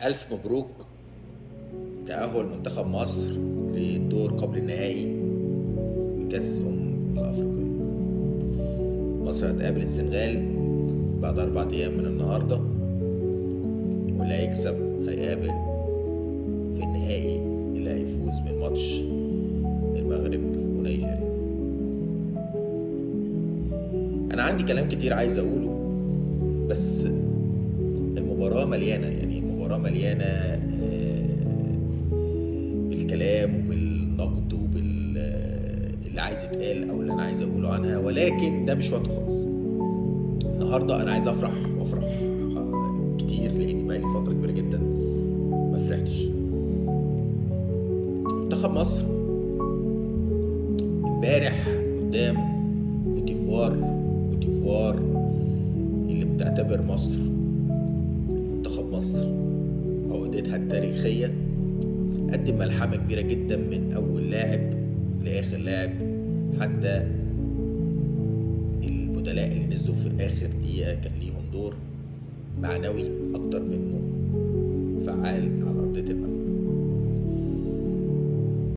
ألف مبروك تأهل منتخب مصر للدور قبل النهائي من كأس الأفريقية. مصر هتقابل السنغال بعد 4 أيام من النهاردة، واللي هيكسب هيقابل في النهائي اللي هيفوز من ماتش المغرب ونيجيريا. أنا عندي كلام كتير عايز أقوله، بس المباراة مليانة بالكلام وبالنقد اللي عايز يتقال او اللي انا عايز اقوله عنها، ولكن ده مش وقته خالص. النهارده انا عايز افرح كتير، لاني بقالي فتره كبيره جدا ما فرحتش. منتخب مصر امبارح قدام كوتيفوار اللي بتعتبر منتخب مصر عقدتها التاريخيه، قدم ملحمه كبيره جدا من اول لاعب لاخر لاعب، حتى البدلاء اللي نزلوا في اخر دقيقه كان ليهم دور معنوي اكتر من